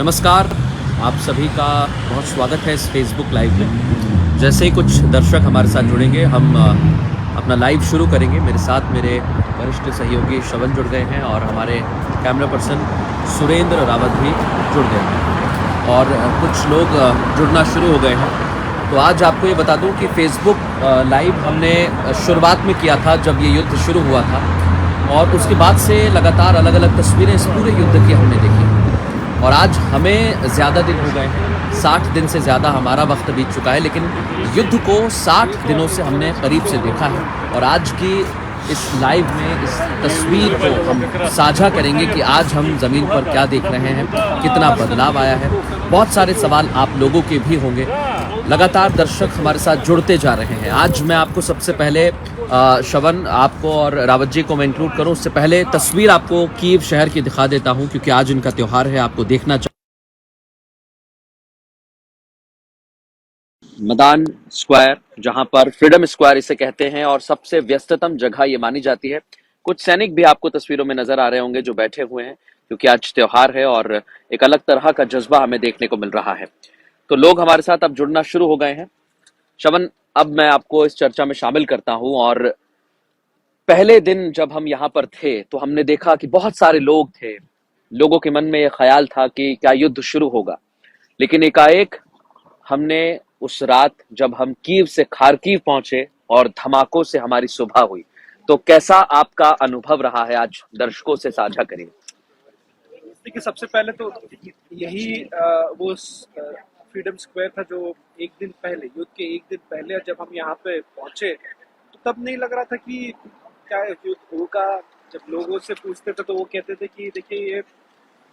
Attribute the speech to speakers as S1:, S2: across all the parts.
S1: नमस्कार, आप सभी का बहुत स्वागत है इस फेसबुक लाइव में। जैसे ही कुछ दर्शक हमारे साथ जुड़ेंगे, हम अपना लाइव शुरू करेंगे। मेरे साथ मेरे वरिष्ठ सहयोगी श्रवण जुड़ गए हैं और हमारे कैमरा पर्सन सुरेंद्र रावत भी जुड़ गए हैं और कुछ लोग जुड़ना शुरू हो गए हैं। तो आज आपको ये बता दूं कि फेसबुक लाइव हमने शुरुआत में किया था जब ये युद्ध शुरू हुआ था, और उसके बाद से लगातार अलग अलग तस्वीरें इस पूरे युद्ध की हमने देखी। और आज हमें ज़्यादा दिन हो गए हैं, 60 दिन से ज़्यादा हमारा वक्त बीत चुका है, लेकिन युद्ध को 60 दिनों से हमने करीब से देखा है। और आज की इस लाइव में इस तस्वीर को हम साझा करेंगे कि आज हम ज़मीन पर क्या देख रहे हैं, कितना बदलाव आया है। बहुत सारे सवाल आप लोगों के भी होंगे। लगातार दर्शक हमारे साथ जुड़ते जा रहे हैं। आज मैं आपको सबसे पहले श्रवण, आपको और रावत जी को मैं इंक्लूड करूं, उससे पहले तस्वीर आपको कीव शहर की दिखा देता हूं, क्योंकि आज इनका त्योहार है। आपको देखना मैदान स्क्वायर, जहां पर फ्रीडम स्क्वायर इसे कहते हैं और सबसे व्यस्ततम जगह ये मानी जाती है। कुछ सैनिक भी आपको तस्वीरों में नजर आ रहे होंगे जो बैठे हुए हैं, क्योंकि आज त्योहार है और एक अलग तरह का जज्बा हमें देखने को मिल रहा है। तो लोग हमारे साथ अब जुड़ना शुरू हो गए हैं। श्रवण, अब मैं आपको इस चर्चा में शामिल करता हूं। और पहले दिन जब हम यहाँ पर थे तो हमने देखा कि बहुत सारे लोग थे। लोगों के मन में यह ख्याल था कि क्या युद्ध शुरू होगा, लेकिन एकाएक हमने उस रात जब हम कीव से खार्किव पहुंचे और धमाकों से हमारी सुबह हुई। तो कैसा आपका अनुभव रहा है, आज दर्शकों से साझा करिए।
S2: देखिए, सबसे पहले तो यही वो फ्रीडम स्क्वायर था जो एक दिन पहले, युद्ध के एक दिन पहले जब हम यहाँ पे पहुंचे तो तब नहीं लग रहा था कि क्या युद्ध होगा। जब लोगों से पूछते थे तो वो कहते थे कि देखिए, ये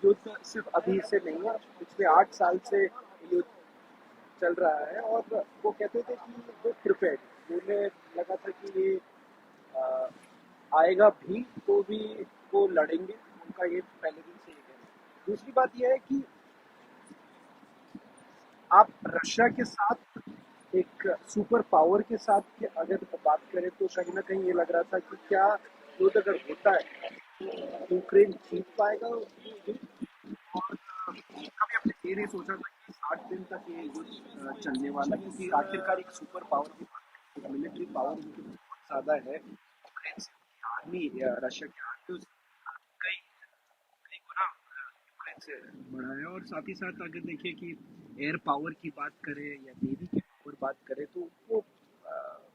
S2: युद्ध सिर्फ अभी से नहीं है, पिछले 8 साल से युद्ध चल रहा है। और वो कहते थे कि वो प्रिपेयर्ड, उन्हें लगा था कि ये अ, आएगा भी तो भी वो लड़ेंगे। उनका ये पहले दिन से ही है। दूसरी बात यह है कि आप रशिया के साथ एक सुपर पावर के साथ की अगर बात करें तो कहीं ना कहीं ये लग रहा था कि क्या युद्ध अगर होता है तो यूक्रेन जीत पाएगा युद्ध। और कभी हमने ये नहीं सोचा था कि 60 दिन तक ये युद्ध चलने वाला, क्योंकि आखिरकार एक सुपर पावर की बात है, मिलिट्री पावर उनकी बहुत ज़्यादा है। यूक्रेन से आर्मी या रशिया की आर्मी कई कई गुना यूक्रेन से बढ़ा है। और साथ ही साथ अगर देखिए कि एयर पावर की बात करें या नेवी की पावर बात करें तो वो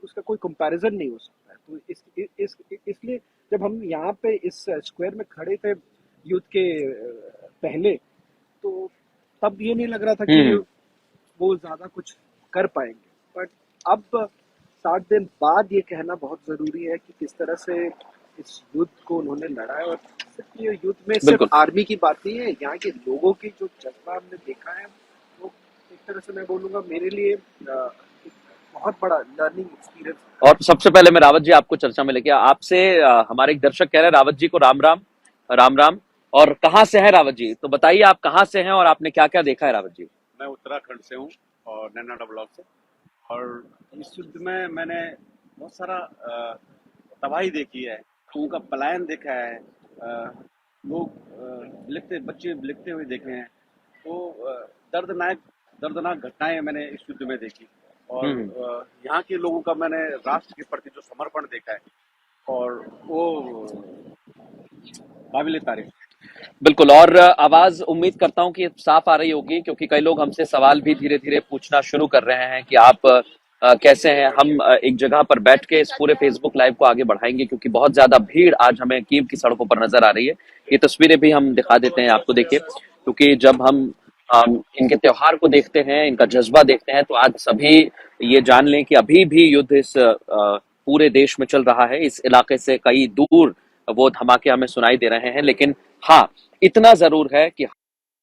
S2: उसका कोई कंपैरिजन नहीं हो सकता है। तो इसलिए जब हम यहाँ पे इस स्क्वायर में खड़े थे युद्ध के पहले, तो तब ये नहीं लग रहा था कि वो ज्यादा कुछ कर पाएंगे। बट अब 60 दिन बाद ये कहना बहुत जरूरी है कि किस तरह से इस युद्ध को उन्होंने लड़ा है। और सिर्फ ये युद्ध में सिर्फ आर्मी की बात नहीं है, यहाँ के लोगों की जो जज्बा हमने देखा है वो एक तरह से मैं बोलूंगा मेरे लिए एक बहुत बड़ा लर्निंग एक्सपीरियंस।
S1: और सबसे पहले मैं रावत जी आपको चर्चा में लेके आपसे, हमारे एक दर्शक कह रहे हैं रावत जी को राम राम। राम राम। और कहाँ से है रावत जी, तो बताइए आप कहाँ से हैं और आपने क्या क्या देखा है रावत जी।
S3: मैं उत्तराखंड से हूँ और नैनाडा ब्लॉक से। और इस युद्ध में मैंने बहुत सारा तबाही देखी है, लोगों का पलायन देखा है, लोग लिखते, बच्चे लिखते हुए देखे हैं। तो दर्दनाक घटनाएं मैंने इस युद्ध में देखी। और यहाँ के लोगों का मैंने राष्ट्र के प्रति जो समर्पण देखा है, और वो काबिल तारीफ।
S1: बिल्कुल। और आवाज उम्मीद करता हूं कि साफ आ रही होगी, क्योंकि कई लोग हमसे सवाल भी धीरे धीरे पूछना शुरू कर रहे हैं कि आप कैसे हैं। हम एक जगह पर बैठ के इस पूरे फेसबुक लाइव को आगे बढ़ाएंगे, क्योंकि बहुत ज्यादा भीड़ आज हमें कीव की सड़कों पर नजर आ रही है। ये तस्वीरें भी हम दिखा देते हैं आपको, देखिए, क्योंकि जब हम इनके त्योहार को देखते हैं, इनका जज्बा देखते हैं, तो आज सभी ये जान लें कि अभी भी युद्ध इस पूरे देश में चल रहा है। इस इलाके से कई दूर वो धमाके हमें सुनाई दे रहे हैं, लेकिन हाँ, इतना जरूर है कि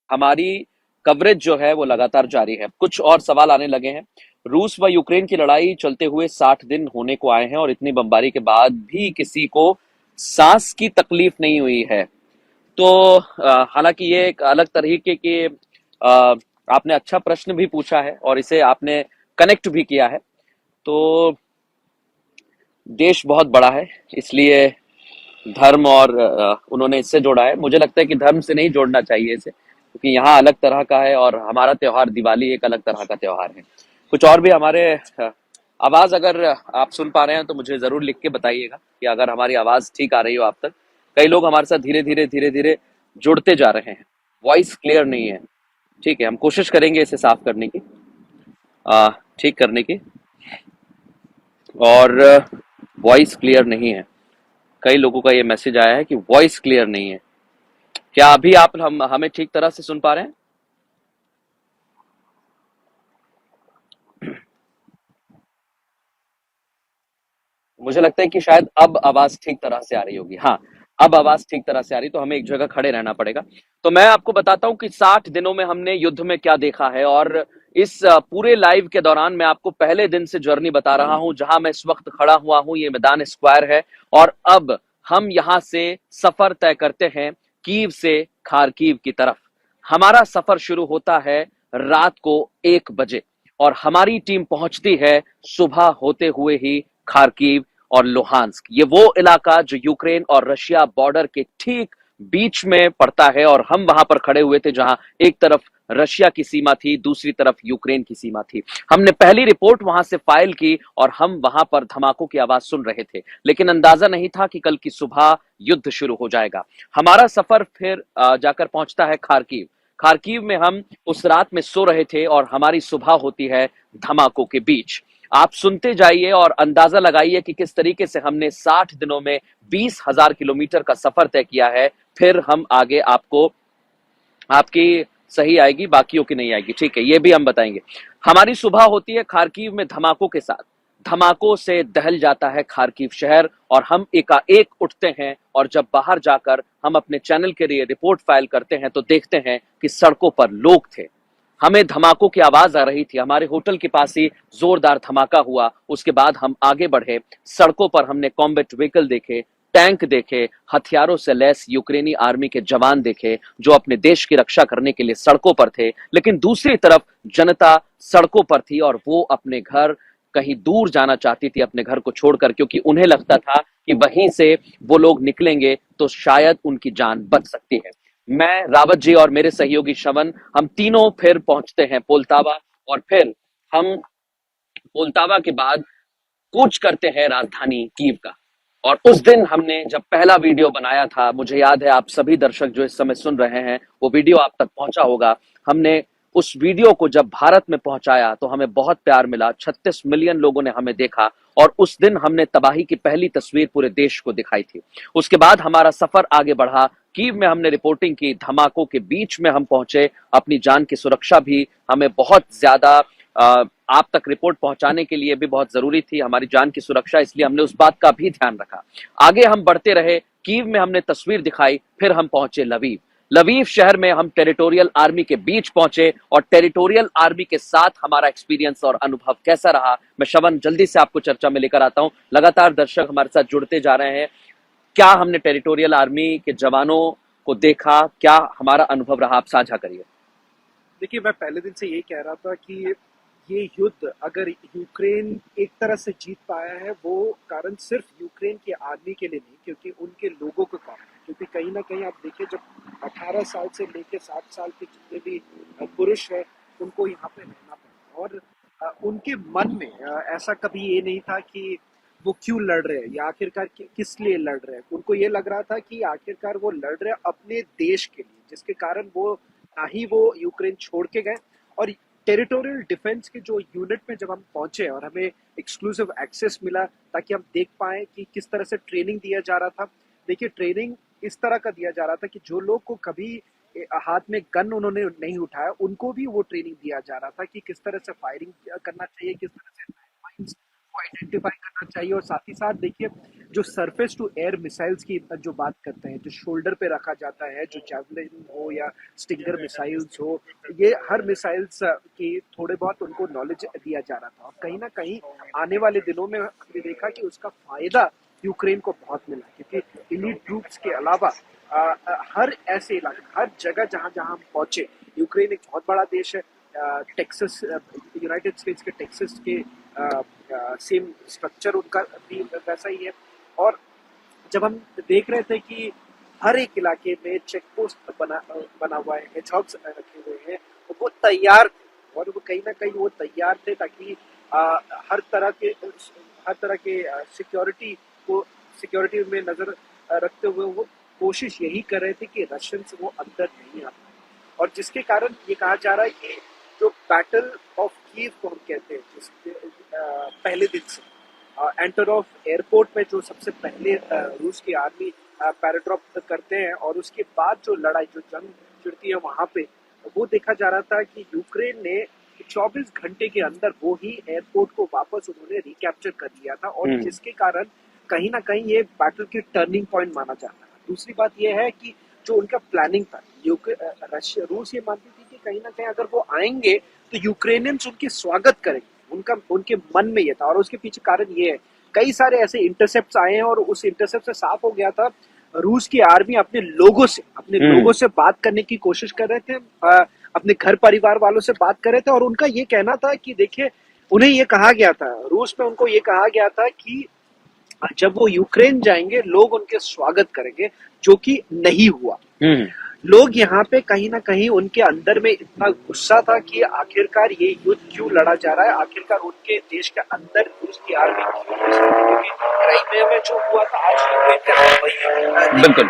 S1: हमारी कवरेज जो है वो लगातार जारी है। कुछ और सवाल आने लगे हैं। रूस व यूक्रेन की लड़ाई चलते हुए 60 दिन होने को आए हैं और इतनी बमबारी के बाद भी किसी को सांस की तकलीफ नहीं हुई है। तो हालांकि ये एक अलग तरीके के आपने अच्छा प्रश्न भी पूछा है और इसे आपने कनेक्ट भी किया है। तो देश बहुत बड़ा है, इसलिए धर्म और उन्होंने इससे जोड़ा है। मुझे लगता है कि धर्म से नहीं जोड़ना चाहिए इसे, क्योंकि यहाँ अलग तरह का है और हमारा त्योहार दिवाली एक अलग तरह का त्योहार है। कुछ और भी हमारे आवाज अगर आप सुन पा रहे हैं तो मुझे जरूर लिख के बताइएगा कि अगर हमारी आवाज ठीक आ रही हो आप तक। कई लोग हमारे साथ धीरे धीरे जुड़ते जा रहे हैं। वॉइस क्लियर नहीं है। ठीक है, हम कोशिश करेंगे इसे साफ करने की, ठीक करने की। और वॉइस क्लियर नहीं है, कई लोगों का ये मैसेज आया है कि वॉइस क्लियर नहीं है। क्या अभी आप हमें ठीक तरह से सुन पा रहे हैं? मुझे लगता है कि शायद अब आवाज ठीक तरह से आ रही होगी। हाँ, अब आवाज ठीक तरह से आ रही, तो हमें एक जगह खड़े रहना पड़ेगा। तो मैं आपको बताता हूं कि 60 दिनों में हमने युद्ध में क्या देखा है, और इस पूरे लाइव के दौरान मैं आपको पहले दिन से जर्नी बता रहा हूं। जहां मैं इस वक्त खड़ा हुआ हूं, ये मैदान स्क्वायर है, और अब हम यहां से सफर तय करते हैं कीव से खारकीव की तरफ। हमारा सफर शुरू होता है रात को 1 बजे, और हमारी टीम पहुंचती है सुबह होते हुए ही खारकीव और लुहांस्क। ये वो इलाका जो यूक्रेन और रशिया बॉर्डर के ठीक बीच में पड़ता है, और हम वहां पर खड़े हुए थे जहां एक तरफ रशिया की सीमा थी, दूसरी तरफ यूक्रेन की सीमा थी। हमने पहली रिपोर्ट वहां से फाइल की और हम वहां पर धमाकों की आवाज सुन रहे थे, लेकिन अंदाजा नहीं था कि कल की सुबह युद्ध शुरू हो जाएगा। हमारा सफर फिर जाकर पहुंचता है खारकीव। खारकीव में हम उस रात में सो रहे थे और हमारी सुबह होती है धमाकों के बीच। आप सुनते जाइए और अंदाजा लगाइए कि किस तरीके से हमने 60 दिनों में 20,000 किलोमीटर का सफर तय किया है। फिर हम आगे आपको, आपकी सही आएगी, बाकियों की नहीं आएगी, ठीक है, ये भी हम बताएंगे। हमारी सुबह होती है खारकीव में धमाकों के साथ। धमाकों से दहल जाता है खारकीव शहर, और हम एकाएक उठते हैं, और जब बाहर जाकर हम अपने चैनल के लिए रिपोर्ट फाइल करते हैं तो देखते हैं कि सड़कों पर लोग थे। हमें धमाकों की आवाज आ रही थी। हमारे होटल के पास ही जोरदार धमाका हुआ। उसके बाद हम आगे बढ़े। सड़कों पर हमने कॉम्बैट व्हीकल देखे, टैंक देखे, हथियारों से लैस यूक्रेनी आर्मी के जवान देखे जो अपने देश की रक्षा करने के लिए सड़कों पर थे। लेकिन दूसरी तरफ जनता सड़कों पर थी, और वो अपने घर कहीं दूर जाना चाहती थी, अपने घर को छोड़कर, क्योंकि उन्हें लगता था कि वहीं से वो लोग निकलेंगे तो शायद उनकी जान बच सकती है। मैं, रावत जी और मेरे सहयोगी श्रवण, हम तीनों फिर पहुंचते हैं पोल्तावा, और फिर हम पोल्तावा के बाद कूच करते हैं राजधानी कीव का। और उस दिन हमने जब पहला वीडियो बनाया था, मुझे याद है आप सभी दर्शक जो इस समय सुन रहे हैं, वो वीडियो आप तक पहुंचा होगा। हमने उस वीडियो को जब भारत में पहुंचाया तो हमें बहुत प्यार मिला। 36 मिलियन लोगों ने हमें देखा, और उस दिन हमने तबाही की पहली तस्वीर पूरे देश को दिखाई थी। उसके बाद हमारा सफर आगे बढ़ा। कीव में हमने रिपोर्टिंग की, धमाकों के बीच में हम पहुंचे। अपनी जान की सुरक्षा भी हमें बहुत ज्यादा आप तक रिपोर्ट पहुंचाने के लिए भी बहुत जरूरी थी, हमारी जान की सुरक्षा, इसलिए हमने उस बात का भी ध्यान रखा। आगे हम बढ़ते रहे। कीव में हमने तस्वीर दिखाई, फिर हम पहुंचे लवीव। लवीव शहर में हम टेरिटोरियल आर्मी के बीच पहुंचे, और टेरिटोरियल आर्मी के साथ हमारा एक्सपीरियंस और अनुभव कैसा रहा, मैं श्रवण जल्दी से आपको चर्चा में लेकर आता हूं। लगातार दर्शक हमारे साथ जुड़ते जा रहे हैं। क्या हमने टेरिटोरियल आर्मी के जवानों को देखा, क्या हमारा अनुभव रहा, आप साझा करिए।
S2: देखिए, मैं पहले दिन से यही कह रहा था कि ये युद्ध अगर यूक्रेन एक तरह से जीत पाया है, वो कारण सिर्फ यूक्रेन के आर्मी के लिए नहीं, क्योंकि उनके लोगों का कारण है। क्योंकि कहीं ना कहीं आप देखिए, जब 18 साल से लेकर 60 साल के जितने भी पुरुष हैं, उनको यहाँ पे रहना पड़ा, और उनके मन में ऐसा कभी ये नहीं था कि वो क्यों लड़ रहे हैं या आखिरकार किस लिए लड़ रहे हैं। उनको ये लग रहा था कि आखिरकार वो लड़ रहे हैं अपने देश के लिए, जिसके कारण वो ना ही वो यूक्रेन छोड़ के गए। और टेरिटोरियल डिफेंस के जो यूनिट में जब हम पहुंचे और हमें एक्सक्लूसिव एक्सेस मिला, ताकि हम देख पाए कि किस तरह से ट्रेनिंग दिया जा रहा था। देखिए, ट्रेनिंग इस तरह का दिया जा रहा था कि जो लोग को कभी हाथ में गन उन्होंने नहीं उठाया, उनको भी वो ट्रेनिंग दिया जा रहा था कि किस तरह से फायरिंग करना चाहिए, किस तरह से माइंस को आइडेंटिफाई करना चाहिए। और साथ ही साथ देखिए, जो सरफेस टू एयर मिसाइल्स की जो बात करते हैं, जो शोल्डर पे रखा जाता है, जो जैवलिन हो या स्टिंगर मिसाइल्स हो, ये हर मिसाइल्स की थोड़े बहुत उनको नॉलेज दिया जा रहा था। और कहीं ना कहीं आने वाले दिनों में हमने देखा कि उसका फायदा यूक्रेन को बहुत मिला, क्योंकि इलीट ट्रूप्स के अलावा हर ऐसे इलाके, हर जगह जहां जहां हम पहुंचे, यूक्रेन एक बहुत बड़ा देश है। टेक्सास, यूनाइटेड स्टेट्स के टेक्सास के सेम स्ट्रक्चर उनका भी वैसा ही है। और जब हम देख रहे थे कि हर एक इलाके में चेक पोस्ट बना हुआ है, हेजहॉग्स रखे हुए हैं, वो तैयार थे और वो कहीं ना कहीं वो तैयार थे ताकि हर तरह के सिक्योरिटी को सिक्योरिटी में नजर रखते हुए वो कोशिश यही कर रहे थे कि रशियंस वो अंदर नहीं आ पाए। और जिसके कारण ये कहा जा रहा है कि जो बैटल ऑफ कीव को हम कहते हैं, जिसके पहले दिन से एंटोनोव एयरपोर्ट में जो सबसे पहले रूस की आर्मी पैराड्रॉप करते हैं और उसके बाद जो लड़ाई जो जंग छिड़ती है वहां पे, वो देखा जा रहा था कि यूक्रेन ने 24 घंटे के अंदर वो ही एयरपोर्ट को वापस उन्होंने रिकैप्चर कर लिया था और जिसके कारण कहीं ना कहीं ये बैटल की टर्निंग पॉइंट माना जाता है। दूसरी बात यह है कि जो उनका प्लानिंग था, रशिया रूस ये मानती थी कि कहीं ना कहीं अगर वो आएंगे तो यूक्रेनियंस उनके स्वागत करेंगे, उनके मन में ये था। और उसके पीछे कारण ये है, कई सारे ऐसे इंटरसेप्ट आए हैं और उस इंटरसेप्ट से साफ हो गया था रूस की आर्मी अपने लोगों से बात करने की कोशिश कर रहे थे, अपने घर परिवार वालों से बात कर रहे थे और उनका ये कहना था कि देखिए, उन्हें ये कहा गया था, रूस में उनको ये कहा गया था कि जब वो यूक्रेन जाएंगे लोग उनके स्वागत करेंगे, जो कि नहीं हुआ। लोग यहाँ पे कहीं ना कहीं उनके अंदर में इतना गुस्सा था कि आखिरकार ये युद्ध क्यों लड़ा जा रहा है, आखिरकार उनके देश के अंदर रूस की आर्मी क्यों घुस रही है। क्योंकि क्राइमिया में जो हुआ था आज यूक्रेन के अंदर वही
S1: बिल्कुल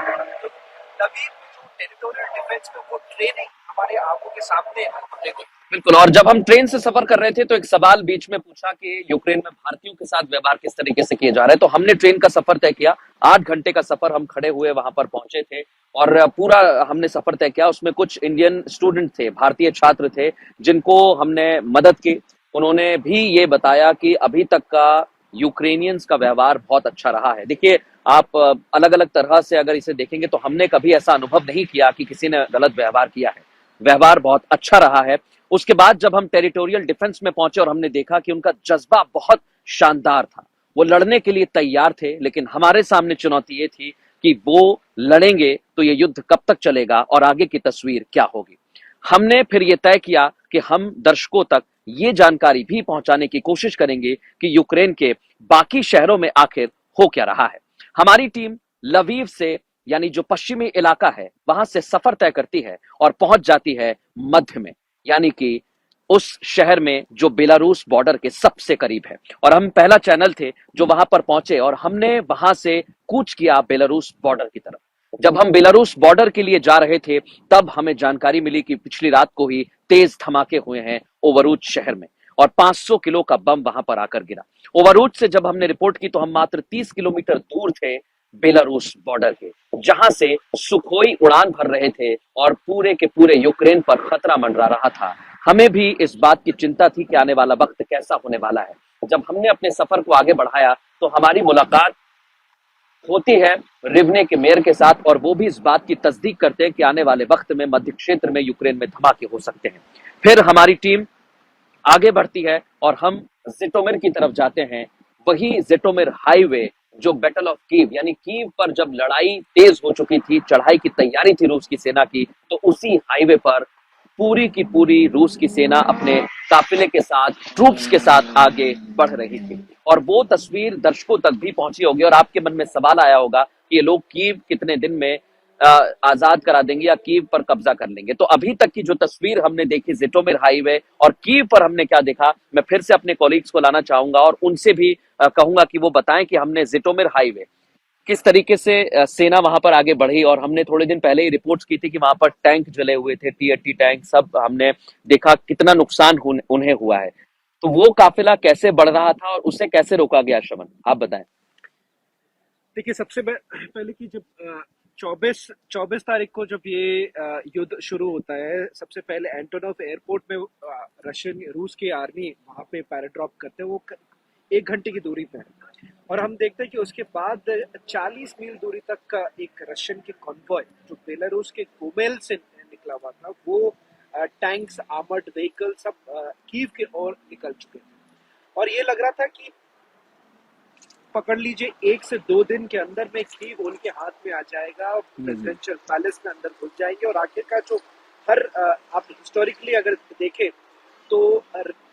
S2: तभी जो टेरिटोरियल डिफेंस में वो ट्रेनिंग हमारे आंखों के सामने है हमने को।
S1: बिल्कुल। और जब हम ट्रेन से सफर कर रहे थे तो एक सवाल बीच में पूछा कि यूक्रेन में भारतीयों के साथ व्यवहार किस तरीके से किया जा रहा है। तो हमने ट्रेन का सफर तय किया, 8 घंटे का सफर हम खड़े हुए वहां पर पहुंचे थे और पूरा हमने सफर तय किया। उसमें कुछ इंडियन स्टूडेंट थे, भारतीय छात्र थे, जिनको हमने मदद की। उन्होंने भी ये बताया कि अभी तक का यूक्रेनियंस का व्यवहार बहुत अच्छा रहा है। देखिए, आप अलग अलग तरह से अगर इसे देखेंगे तो हमने कभी ऐसा अनुभव नहीं किया कि किसी ने गलत व्यवहार किया है। व्यवहार बहुत अच्छा रहा है। उसके बाद जब हम टेरिटोरियल डिफेंस में पहुंचे और हमने देखा कि उनका जज्बा बहुत शानदार था, वो लड़ने के लिए तैयार थे, लेकिन हमारे सामने चुनौती ये थी कि वो लड़ेंगे तो ये युद्ध कब तक चलेगा और आगे की तस्वीर क्या होगी। हमने फिर ये तय किया कि हम दर्शकों तक ये जानकारी भी पहुंचाने की कोशिश करेंगे कि यूक्रेन के बाकी शहरों में आखिर हो क्या रहा है। हमारी टीम लवीव से, यानी जो पश्चिमी इलाका है, वहां से सफर तय करती है और पहुंच जाती है मध्य में, यानी कि उस शहर में जो बेलारूस बॉर्डर के सबसे करीब है। और हम पहला चैनल थे जो वहां पर पहुंचे और हमने वहां से कूच किया बेलारूस बॉर्डर की तरफ। जब हम बेलारूस बॉर्डर के लिए जा रहे थे तब हमें जानकारी मिली कि पिछली रात को ही तेज धमाके हुए हैं ओवरूच शहर में और 500 किलो का बम वहां पर आकर गिरा। ओवरूच से जब हमने रिपोर्ट की तो हम मात्र 30 किलोमीटर दूर थे बेलारूस बॉर्डर के, जहां से सुखोई उड़ान भर रहे थे और पूरे के पूरे यूक्रेन पर खतरा मंडरा रहा था। हमें भी इस बात की चिंता थी कि आने वाला वक्त कैसा होने वाला है। जब हमने अपने सफर को आगे बढ़ाया तो हमारी मुलाकात होती है रिवने के मेयर के साथ और वो भी इस बात की तस्दीक करते हैं कि आने वाले वक्त में मध्य क्षेत्र में यूक्रेन में धमाके हो सकते हैं। फिर हमारी टीम आगे बढ़ती है और हम जिटोमिर की तरफ जाते हैं। वही जिटोमिर हाईवे जो बैटल ऑफ कीव, यानी कीव पर जब लड़ाई तेज हो चुकी थी, चढ़ाई की तैयारी थी रूस की सेना की, तो उसी हाईवे पर पूरी की पूरी रूस की सेना अपने काफिले के साथ, ट्रूप्स के साथ आगे बढ़ रही थी। और वो तस्वीर दर्शकों तक भी पहुंची होगी और आपके मन में सवाल आया होगा कि ये लोग कीव कितने दिन में आजाद करा देंगे या कीव पर कब्जा कर लेंगे। तो अभी तक की जो तस्वीर हमने देखी जिटोमिर हाईवे और कीव पर हमने क्या देखा, मैं फिर से अपने कॉलीग्स को लाना चाहूंगा और उनसे भी कहूंगा कि वो बताएं कि हमने जिटोमिर हाईवे किस तरीके से सेना वहां पर आगे बढ़ी। और हमने थोड़े दिन पहले ही रिपोर्ट्स की थी कि वहां पर टैंक जले हुए थे, T-80 टैंक, सब हमने देखा कितना नुकसान उन्हें हुआ है। तो वो काफिला कैसे बढ़ रहा था और उसे कैसे रोका गया, श्रवण आप बताएं।
S2: देखिए, सबसे पहले कि जब 24 तारीख को जब ये युद्ध शुरू होता है, सबसे पहले एंटोनोव एयरपोर्ट में रूस की आर्मी वहां पे पैराड्रॉप करते हैं। वो 1 घंटे की दूरी पे है और हम देखते हैं कि उसके बाद 40 मील दूरी तक का एक रशियन की कॉन्वॉय जो बेलारूस के गोमेल से निकला हुआ था, वो टैंक्स, आर्मर्ड व्हीकल सब कीव की ओर निकल चुके थे। और ये लग रहा था कि पकड़ लीजिए 1 से 2 दिन के अंदर में कीव उनके हाथ में आ जाएगा, प्रेसिडेंशियल पैलेस में अंदर घुस जाएंगे। और आखिरकार जो आप हिस्टोरिकली अगर देखें तो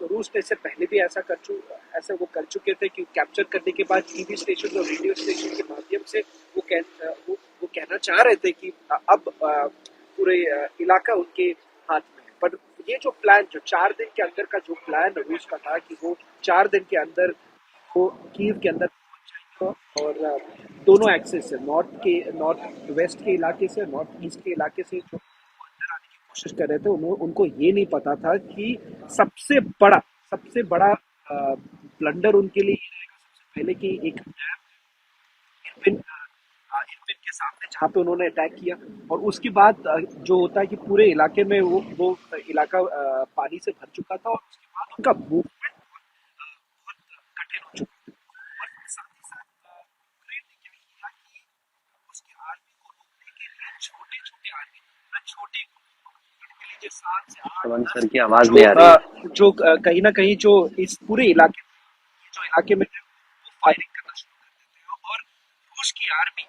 S2: रूस ने इससे पहले भी ऐसा वो कर चुके थे कि कैप्चर करने के बाद टीवी स्टेशन और रेडियो स्टेशन के माध्यम से वो कहना चाह रहे थे कि अब पूरे इलाका उनके हाथ में है। पर ये जो प्लान, जो 4 दिन के अंदर का जो प्लान रूस का था कि वो 4 दिन के अंदर वो कीव के अंदर पहुंच जाएगा, और दोनों एक्सेस से, नॉर्थ वेस्ट के इलाके से, नॉर्थ ईस्ट के इलाके से जो अंदर आने की कोशिश कर रहे थे, उनको ये नहीं पता था कि सबसे बड़ा ब्लंडर उनके लिए ये रहेगा सबसे पहले कि एक इरपिन इरपिन के सामने जहाँ पे उन्होंने अटैक किया, और उसके बाद जो होता है कि पूरे इलाके में वो इलाका पानी से भर चुका था, और उसके बाद उनका मूवमेंट बहुत कठिन हो चुका था। और साथ ही साथ यूक्रेन ने क्या किया कि उसकी आर्मी को रोकने के लिए छोटे छोटे आर्मी, छोटे लड़के लीजिए 7 से 8
S1: श्रवण
S2: 10
S1: सर की आवाज नहीं आ रही है।
S2: जो कहीं ना कहीं जो इस पूरे इलाके में थे, वो फायरिंग करना शुरू कर देते हैं, और रूस की आर्मी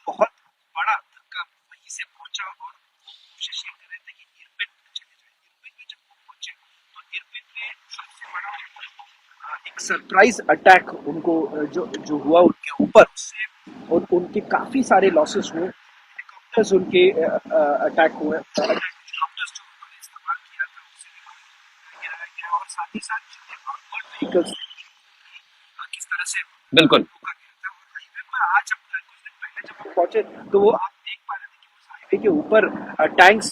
S2: बहुत बड़ा धक्का वहीं से पहुंचा, और वो कोशिश ये कर रहे थे कि इरपिन चले जाए। इरपिन में जब वो पहुंचे तो इरपिन में सबसे बड़ा एक सरप्राइज अटैक उनको जो हुआ उनके ऊपर, उससे और उनके काफी सारे लॉसेस हुए। हेलीकॉप्टर्स उनके अटैक हुए, हेलीकॉप्टर्स जो उन्होंने इस्तेमाल किया था उससे भी गिराया गया, और साथ ही साथ जितने आर्मर्ड व्हीकल्स किस तरह से
S1: बिल्कुल।
S2: रोका गया था। और हाईवे पर आज कुछ दिन पहले जब हम पहुंचे तो वो आप देख पा रहे थे कि उस हाईवे के ऊपर टैंक्स,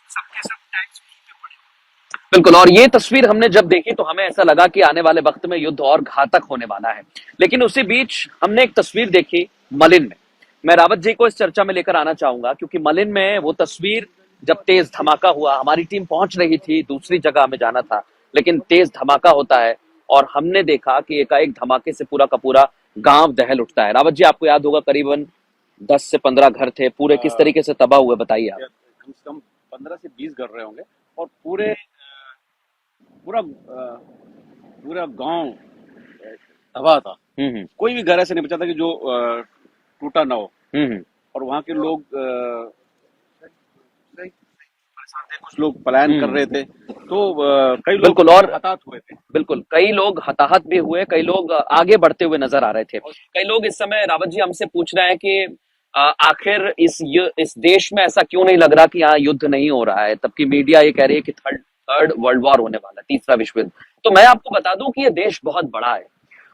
S2: सबके सब टैंक्स वहीं पे पड़े हुए।
S1: बिल्कुल, और ये तस्वीर हमने जब देखी तो हमें ऐसा लगा कि आने वाले वक्त में युद्ध और घातक होने वाला है। लेकिन उसी बीच हमने एक तस्वीर देखी मलिन में। मैं रावत जी को इस चर्चा में लेकर आना चाहूंगा, क्योंकि मलिन में वो तस्वीर, जब तेज धमाका हुआ, हमारी टीम पहुंच रही थी, दूसरी जगह हमें जाना था, लेकिन तेज धमाका होता है और हमने देखा कि एकाएक धमाके से पूरा का पूरा गांव दहल उठता है। रावत जी, आपको याद होगा करीबन 10 से 15 घर थे, पूरे किस तरीके से तबाह हुए, बताइए आप।
S3: कम से कम 15 से 20 घर रहे होंगे, और पूरा पूरा गांव तबाह था। कोई भी घर ऐसे नहीं बचा था कि जो टूटा ना हो। और वहाँ के लोग कुछ लोग पलायन कर रहे थे, तो कई लोग
S1: बिल्कुल, और
S3: हताहत हुए थे।
S1: बिल्कुल, कई लोग हताहत भी हुए, कई लोग आगे बढ़ते हुए नजर आ रहे थे। कई लोग इस समय रावत जी हमसे पूछ रहे हैं कि आखिर इस देश में ऐसा क्यों नहीं लग रहा कि यहाँ युद्ध नहीं हो रहा है, तबकि मीडिया ये कह रही है कि थर्ड वर्ल्ड वॉर होने वाला है, तीसरा विश्व युद्ध। तो मैं आपको बता दूं कि ये देश बहुत बड़ा है,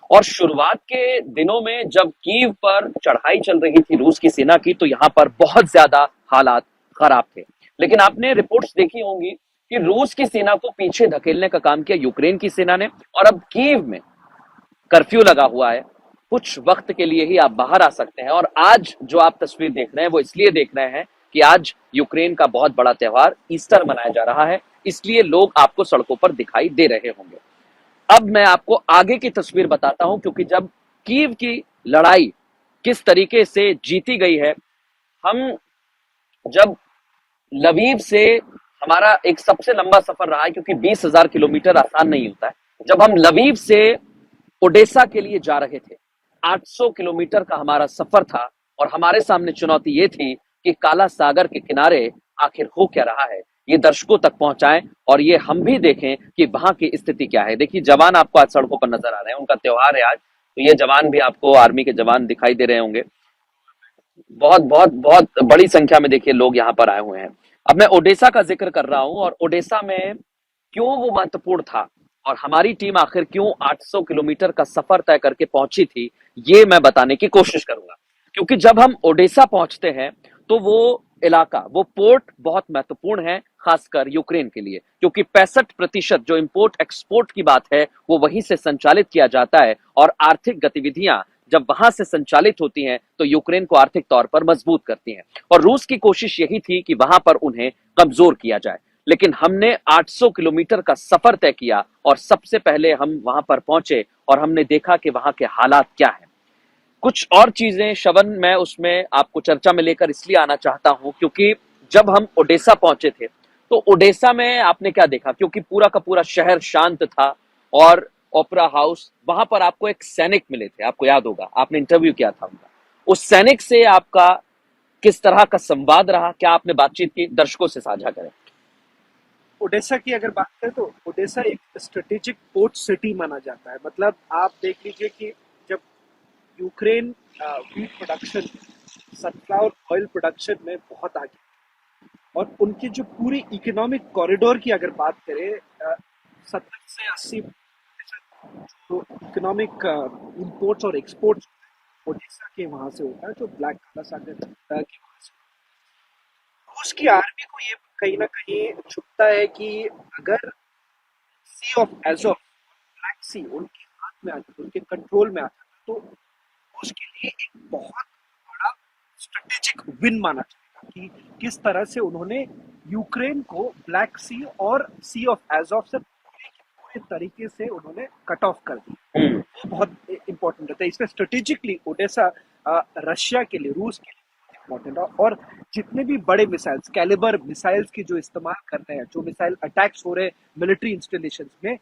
S1: और शुरुआत के दिनों में जब कीव पर चढ़ाई चल रही थी रूस की सेना की, तो यहाँ पर बहुत ज्यादा हालात खराब थे। लेकिन आपने रिपोर्ट्स देखी होंगी कि रूस की सेना को पीछे धकेलने का काम किया यूक्रेन की सेना ने, और अब कीव में कर्फ्यू लगा हुआ है, कुछ वक्त के लिए ही आप बाहर आ सकते हैं। और आज जो आप तस्वीर देख रहे हैं वो इसलिए देख रहे हैं कि आज यूक्रेन का बहुत बड़ा त्योहार ईस्टर मनाया जा रहा है, इसलिए लोग आपको सड़कों पर दिखाई दे रहे होंगे। अब मैं आपको आगे की तस्वीर बताता हूं, क्योंकि जब कीव की लड़ाई किस तरीके से जीती गई है, हम जब लवीव से, हमारा एक सबसे लंबा सफर रहा है, क्योंकि 20,000 किलोमीटर आसान नहीं होता है। जब हम लवीव से ओडेसा के लिए जा रहे थे, 800 किलोमीटर का हमारा सफर था, और हमारे सामने चुनौती ये थी कि काला सागर के किनारे आखिर हो क्या रहा है, ये दर्शकों तक पहुंचाएं और ये हम भी देखें कि वहां की स्थिति क्या है। देखिए, जवान आपको आज सड़कों पर नजर आ रहे हैं, उनका त्योहार है आज, तो ये जवान भी आपको, आर्मी के जवान दिखाई दे रहे होंगे। बहुत बहुत बहुत बड़ी संख्या में देखिए लोग यहाँ पर आए हुए हैं। अब मैं ओडेसा का जिक्र कर रहा हूं, और ओडेसा में क्यों वो महत्वपूर्ण था, और हमारी टीम आखिर क्यों 800 किलोमीटर का सफर तय करके पहुंची थी, ये मैं बताने की कोशिश करूंगा। क्योंकि जब हम ओडेसा पहुंचते हैं तो वो इलाका, वो पोर्ट बहुत महत्वपूर्ण है, खासकर यूक्रेन के लिए, क्योंकि 65% जो इंपोर्ट एक्सपोर्ट की बात है वो वहीं से संचालित किया जाता है, और आर्थिक गतिविधियां जब वहां से संचालित होती हैं तो यूक्रेन को आर्थिक तौर पर मजबूत करती हैं। और रूस की कोशिश यही थी कि वहां पर उन्हें कमजोर किया जाए। लेकिन हमने 800 किलोमीटर का सफर तय किया, और सबसे पहले हम वहां पर पहुंचे और हमने देखा कि वहां के हालात क्या हैं। कुछ और चीजें श्रवण मैं उसमें आपको चर्चा में लेकर इसलिए आना चाहता हूं, क्योंकि जब हम ओडेसा पहुंचे थे तो ओडेसा में आपने क्या देखा, क्योंकि पूरा का पूरा शहर शांत था, और ओपेरा हाउस, वहां पर आपको एक सैनिक मिले थे, आपको याद होगा, आपने इंटरव्यू किया था उनका। उस सैनिक से आपका किस तरह का संवाद रहा, क्या आपने बातचीत की, दर्शकों से साझा करें।
S2: ओडेसा की अगर बात करें तो ओडेसा एक स्ट्रेटेजिक पोर्ट सिटी माना जाता है। मतलब आप देख लीजिए कि जब Ukraine wheat production sunflower oil production में बहुत आगे, और उनकी जो पूरी इकोनॉमिक कॉरिडोर की अगर बात करें, 70 से 80 जो इकोनॉमिक इंपोर्ट्स और एक्सपोर्ट्स ओडिशा के वहां से होता है, जो ब्लैक काला सागर के वहां से। रूस की आर्मी को ये कहीं ना कहीं छुपता है कि अगर सी ऑफ एजोव, ब्लैक सी उनके हाथ में आ जाता, उनके कंट्रोल में आ जाता, तो उसके लिए एक बहुत बड़ा स्ट्रेटेजिक विन माना जाएगा कि किस तरह से उन्होंने यूक्रेन को ब्लैक सी और सी ऑफ एजोव से पूरे तरीके से उन्होंने कट ऑफ कर दिया। वो बहुत इंपॉर्टेंट रहता है। इसमें स्ट्रेटेजिकली ओडेसा रशिया के लिए, रूस के लिए इम्पोर्टेंट है। और जितने भी बड़े मिसाइल्स, कैलिबर मिसाइल्स की जो इस्तेमाल कर रहे हैं, जो मिसाइल अटैक्स हो रहे हैं मिलिट्री इंस्टॉलेशंस में,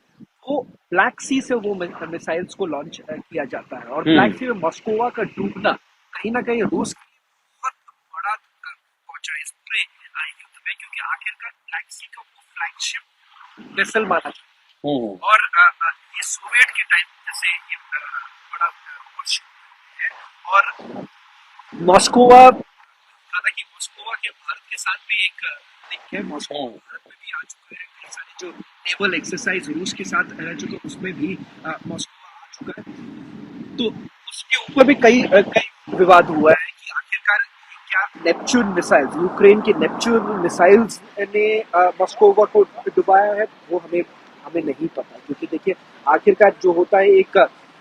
S2: वो ब्लैक सी से वो मिसाइल्स को लॉन्च किया जाता है। और ब्लैक सी में मॉस्कोवा का डूबना कहीं ना कहीं रूस के लिए बहुत बड़ा पहुंचा इस पूरे युद्ध में, क्योंकि आखिरकार ब्लैक सी का वो फ्लैगशिप वेसल माना जाता है। और ये सोवियत के टाइम जैसे ये बड़ा warship है। और मॉस्कोवा, हालांकि मॉस्कोवा के भारत के साथ भी एक लिंक है, मॉस्को भारत में भी आ चुका है। कई सारी जो नेवल एक्सरसाइज रूस के साथ रह चुके, उसमें भी मॉस्को आ चुका है। तो उसके ऊपर भी कई विवाद हुआ है कि आखिरकार क्या नेपच्यून मिसाइल्स, यूक्रेन की नेपच्यून मिसाइल्स ने मॉस्कोवा को डुबाया है, वो हमें नहीं पता। क्योंकि देखिए, आखिरकार जो होता है एक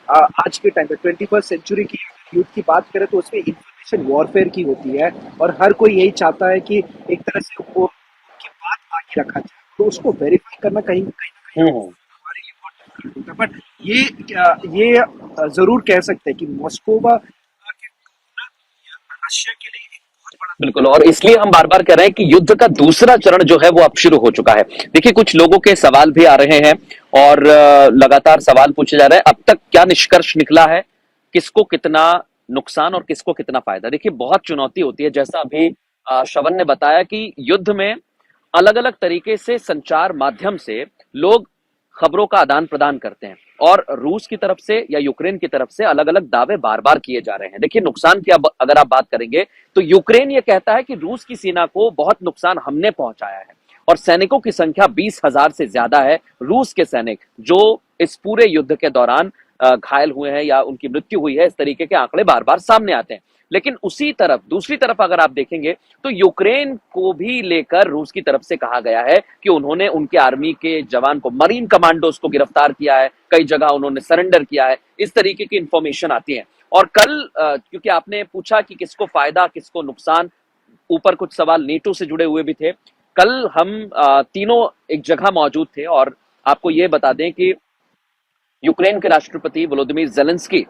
S2: आज के टाइम पे 21st सेंचुरी की युद्ध की बात करें, तो उसमें इंफॉर्मेशन वॉरफेयर की होती है, और हर कोई यही चाहता है कि एक तरह से वो की बात आगे रखा जाए, तो उसको वेरीफाई करना कहीं कहीं हमारे लिए बहुत डिफिकल्ट होता है। बट ये जरूर कह सकते हैं कि मॉस्कोवा के रशिया के लिए एक बहुत बड़ा,
S1: बिल्कुल, और इसलिए हम बार बार कह रहे हैं कि युद्ध का दूसरा चरण जो है वो अब शुरू हो चुका है। देखिए, कुछ लोगों के सवाल भी आ रहे हैं और लगातार सवाल पूछे जा रहे हैं, अब तक क्या निष्कर्ष निकला है, किसको कितना नुकसान और किसको कितना फायदा। देखिए, बहुत चुनौती होती है, जैसा अभी श्रवण ने बताया कि युद्ध में अलग अलग तरीके से संचार माध्यम से लोग खबरों का आदान प्रदान करते हैं, और रूस की तरफ से या यूक्रेन की तरफ से अलग अलग दावे बार बार किए जा रहे हैं। देखिए, नुकसान की अगर आप बात करेंगे तो यूक्रेन ये कहता है कि रूस की सेना को बहुत नुकसान हमने पहुंचाया है, और सैनिकों की संख्या 20,000 से ज्यादा है। रूस के सैनिक जो इस पूरे युद्ध के दौरान घायल हुए हैं या उनकी मृत्यु हुई है, इस तरीके के आंकड़े बार बार सामने आते हैं। लेकिन उसी तरफ, दूसरी तरफ अगर आप देखेंगे तो यूक्रेन को भी लेकर रूस की तरफ से कहा गया है कि उन्होंने उनके आर्मी के जवान को, मरीन कमांडोज को गिरफ्तार किया है, कई जगह उन्होंने सरेंडर किया है, इस तरीके की इंफॉर्मेशन आती है। और कल क्योंकि आपने पूछा कि किसको फायदा किसको नुकसान, ऊपर कुछ सवाल नेटो से जुड़े हुए भी थे। कल हम तीनों एक जगह मौजूद थे, और आपको ये बता दें कि यूक्रेन के राष्ट्रपति वोलोदिमीर जेलेंस्की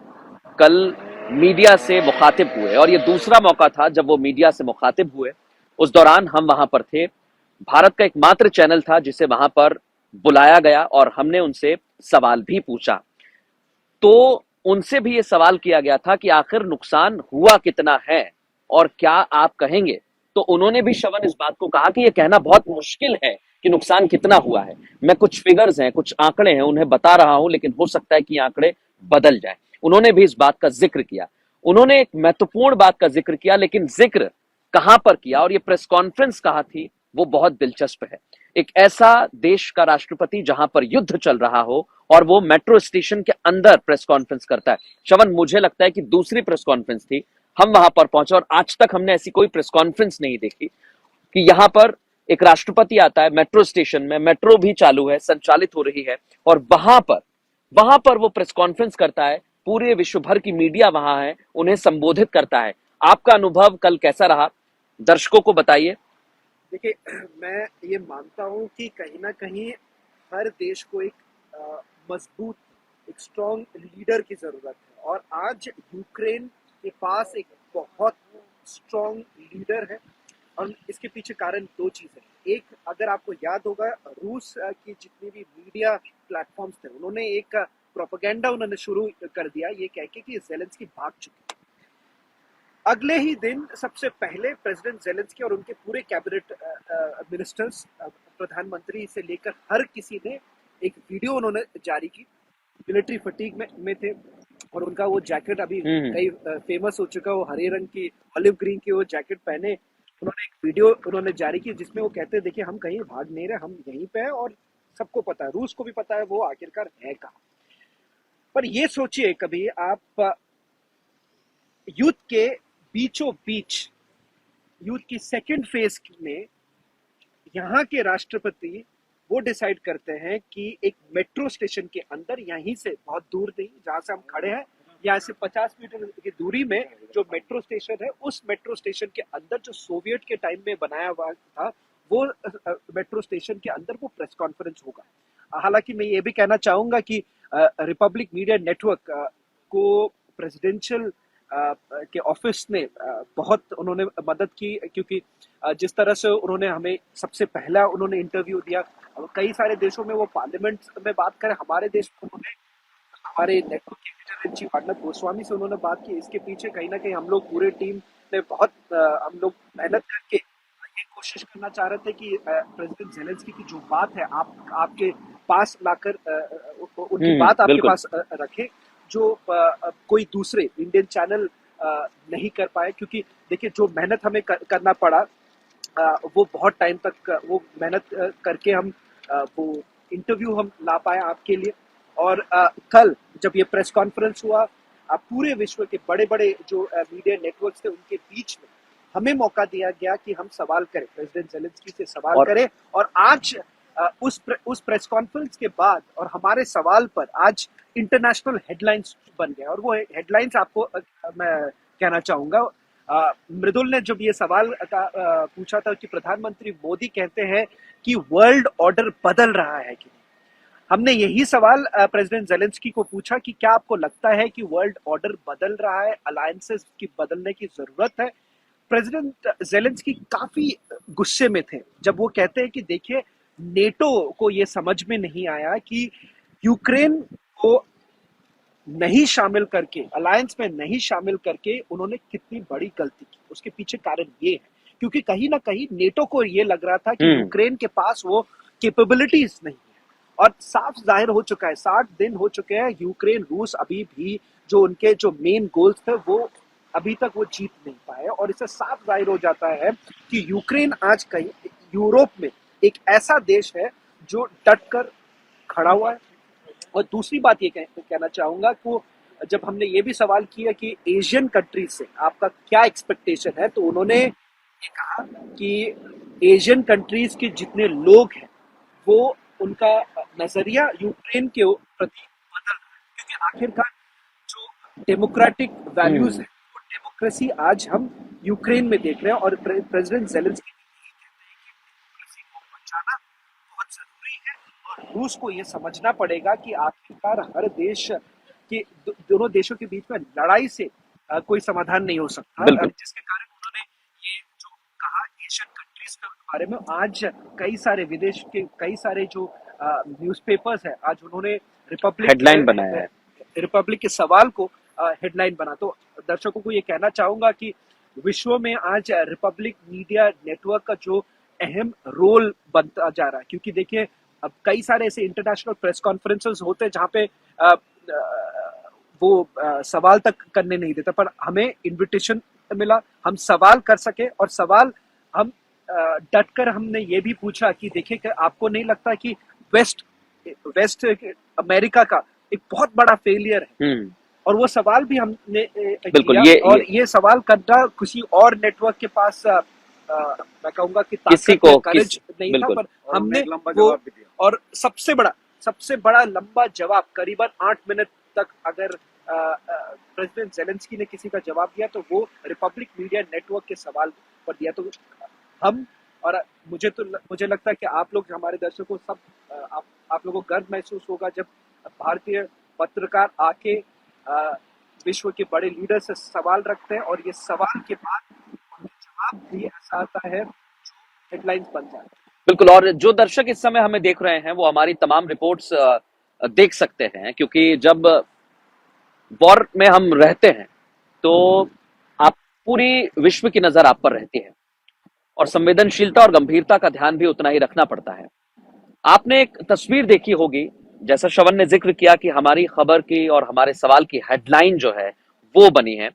S1: कल मीडिया से मुखातिब हुए, और ये दूसरा मौका था जब वो मीडिया से मुखातिब हुए। उस दौरान हम वहां पर थे। भारत का एकमात्र चैनल था जिसे वहां पर बुलाया गया, और हमने उनसे सवाल भी पूछा। तो उनसे भी ये सवाल किया गया था कि आखिर नुकसान हुआ कितना है और क्या आप कहेंगे। तो उन्होंने भी, श्रवण, इस बात को कहा कि यह कहना बहुत मुश्किल है कि नुकसान कितना हुआ है। मैं कुछ फिगर्स हैं, कुछ आंकड़े हैं, उन्हें बता रहा हूं, लेकिन हो सकता है कि आंकड़े बदल जाए। उन्होंने भी इस बात का जिक्र किया। उन्होंने एक महत्वपूर्ण बात का जिक्र किया, लेकिन जिक्र कहां पर किया और ये प्रेस कॉन्फ्रेंस कहां थी, वो बहुत दिलचस्प है। एक ऐसा देश का राष्ट्रपति जहां पर युद्ध चल रहा हो और वो मेट्रो स्टेशन के अंदर प्रेस कॉन्फ्रेंस करता है। श्रवण, मुझे लगता है कि दूसरी प्रेस कॉन्फ्रेंस थी, हम वहां पर पहुंचे और आज तक हमने ऐसी कोई प्रेस कॉन्फ्रेंस नहीं देखी कि यहां पर एक राष्ट्रपति आता है मेट्रो स्टेशन में, मेट्रो भी चालू है, संचालित हो रही है, और वहां पर वो प्रेस कॉन्फ्रेंस करता है। पूरे विश्व भर की मीडिया वहां है, उन्हें संबोधित करता है। आपका अनुभव कल कैसा रहा, दर्शकों को बताइए।
S2: देखिए, मैं ये मानता हूँ कि कहीं ना कहीं हर देश को एक मजबूत, एक स्ट्रॉन्ग लीडर की जरूरत है, और आज यूक्रेन के पास एक बहुत स्ट्रॉन्ग लीडर है। और इसके पीछे कारण दो चीजें। एक, अगर आपको याद होगा, रूस की जितनी भी मीडिया प्लेटफॉर्म्स थे, उन्होंने एक प्रोपेगेंडा उन्होंने शुरू कर दिया ये कह के कि जेलेंस्की भाग चुके। अगले ही दिन सबसे पहले प्रेसिडेंट जेलेंस्की और उनके पूरे कैबिनेट मिनिस्टर्स, प्रधानमंत्री से लेकर हर किसी ने एक वीडियो उन्होंने जारी की। मिलिट्री फटीग में थे, और उनका वो जैकेट अभी
S1: हम्म।
S2: कई फेमस हो चुका है, वो हरे रंग की ऑलिव ग्रीन की वो जैकेट पहने उन्होंने एक वीडियो उन्होंने जारी की जिसमें वो कहते हैं देखिए हम कहीं भाग नहीं रहे, हम यहीं पे हैं और सबको पता है, रूस को भी पता है वो आखिरकार है कहाँ। पर ये सोचिए कभी आप यूथ के बीचों बीच, यूथ की सेकेंड फेज में यहाँ के राष्ट्रपति वो डिसाइड करते हैं कि एक मेट्रो स्टेशन के अंदर, यहीं से बहुत दूर नहीं जहां से हम खड़े हैं, यहाँ से 50 मीटर की दूरी में जो मेट्रो स्टेशन है, उस मेट्रो स्टेशन के अंदर जो सोवियत के टाइम में बनाया हुआ था वो मेट्रो स्टेशन के अंदर वो प्रेस कॉन्फ्रेंस होगा। हालांकि मैं ये भी कहना चाहूंगा कि रिपब्लिक मीडिया नेटवर्क को प्रेसिडेंशियल के ऑफिस ने बहुत उन्होंने मदद की, क्योंकि जिस तरह से उन्होंने हमें सबसे पहला उन्होंने इंटरव्यू दिया, कई सारे देशों में वो पार्लियामेंट में बात करें, हमारे देश में उन्होंने हमारे नेटवर्क के editor in chief Arnab Goswami से उन्होंने बात की। इसके पीछे कहीं ना कहीं हम लोग पूरे टीम ने बहुत हम लोग मेहनत करके ये कोशिश करना चाह रहे थे कि प्रेसिडेंट जेलेंस्की की जो बात है आपके पास लाकर उनकी बात आपके
S1: बिल्कुल।
S2: पास रखें, जो कोई दूसरे इंडियन चैनल नहीं कर पाए। क्योंकि देखिए जो मेहनत हमें करना पड़ा वो बहुत टाइम तक वो मेहनत करके हम वो इंटरव्यू हम ला पाए आपके लिए। और कल जब ये प्रेस कॉन्फ्रेंस हुआ, पूरे विश्व के बड़े बड़े जो मीडिया नेटवर्क्स थे उनके बीच में हमें मौका दिया गया कि हम सवाल करें, प्रेसिडेंट जेलेंस्की से सवाल करें। और आज उस प्रेस कॉन्फ्रेंस के बाद और हमारे सवाल पर आज इंटरनेशनल हेडलाइंस बन गए। और वो हेडलाइंस आपको मैं कहना चाहूंगा, मृदुल ने जब ये सवाल पूछा था कि प्रधानमंत्री मोदी कहते हैं कि वर्ल्ड ऑर्डर बदल रहा है कि नहीं, हमने यही सवाल प्रेसिडेंट जेलेंस्की को पूछा कि क्या आपको लगता है कि वर्ल्ड ऑर्डर बदल रहा है, अलायंसेस की बदलने की जरूरत है। प्रेसिडेंट जेलेंस्की काफी गुस्से में थे जब वो कहते हैं कि देखिए नेटो को ये समझ में नहीं आया कि यूक्रेन को नहीं शामिल करके, अलायंस में नहीं शामिल करके उन्होंने कितनी बड़ी गलती की। उसके पीछे कारण ये है क्योंकि कहीं ना कहीं नेटो को ये लग रहा था कि यूक्रेन के पास वो कैपेबिलिटीज नहीं है। और साफ जाहिर हो चुका है, 60 दिन हो चुके हैं, यूक्रेन रूस अभी भी जो उनके जो मेन गोल्स थे वो अभी तक वो जीत नहीं पाए। और इससे साफ जाहिर हो जाता है कि यूक्रेन आज कहीं यूरोप में एक ऐसा देश है जो डट कर खड़ा हुआ है। और दूसरी बात ये कहना चाहूंगा कि जब हमने ये भी सवाल किया कि एशियन कंट्रीज से आपका क्या एक्सपेक्टेशन है, तो उन्होंने ये कहा कि एशियन कंट्रीज के जितने लोग हैं वो उनका नजरिया यूक्रेन के प्रति बदल रहा है। क्योंकि आखिरकार जो डेमोक्रेटिक वैल्यूज है, वो डेमोक्रेसी आज हम यूक्रेन में देख रहे हैं। और प्रेसिडेंट जेलेंस्की डेमोक्रेसी को बचाना बहुत जरूरी है। और रूस को ये समझना पड़ेगा कि आखिरकार हर देश के दोनों देशों के बीच में लड़ाई से कोई समाधान नहीं हो सकता, जिसके कारण उन्होंने ये जो कहा एशियन कंट्रीज के बारे में। आज कई सारे विदेश के कई सारे जो न्यूज़पेपर्स है, आज उन्होंने रिपब्लिक
S1: हेडलाइन बनाया है,
S2: रिपब्लिक के सवाल को हेडलाइन बना। तो दर्शकों को ये कहना चाहूंगा कि विश्व में आज रिपब्लिक मीडिया नेटवर्क का जो अहम रोल बनता जा रहा है, क्योंकि देखिए अब कई सारे ऐसे इंटरनेशनल प्रेस कॉन्फ्रेंसेस होते हैं जहाँ पे वो सवाल तक करने नहीं देता, पर हमें इनविटेशन मिला, हम सवाल कर सके। और सवाल हम डटकर हमने ये भी पूछा कि देखिए कि आपको नहीं लगता कि वेस्ट अमेरिका का एक बहुत बड़ा फेलियर है। और वो सवाल भी हमने किया। और ये सवाल करना किसी और नेटवर्क के पास मैं कहूंगा कि
S1: किसी को
S2: करेज नहीं था, पर हमने वो और सबसे बड़ा लंबा जवाब करीबन 8 मिनट तक अगर प्रेसिडेंट जेलेंस्की ने किसी का जवाब दिया तो वो रिपब्लिक मीडिया नेटवर्क के सवाल पर दिया। तो हम और मुझे लगता है कि आप लोग, हमारे दर्शकों, सब आप लोगों को गर्व महसूस होगा जब भारतीय पत्रकार आके विश्व के बड़े लीडर से सवाल रखते हैं और ये सवाल के बाद जवाब भी ऐसा आता है जो हेडलाइंस बन जाए।
S1: बिल्कुल। और जो दर्शक इस समय हमें देख रहे हैं वो हमारी तमाम रिपोर्ट्स देख सकते हैं, क्योंकि जब वॉर में हम रहते हैं तो आप पूरी विश्व की नजर आप पर रहती है और संवेदनशीलता और गंभीरता का ध्यान भी उतना ही रखना पड़ता है। आपने एक तस्वीर देखी होगी जैसा श्रवण ने जिक्र किया कि हमारी खबर की और हमारे सवाल की हेडलाइन जो है वो बनी है।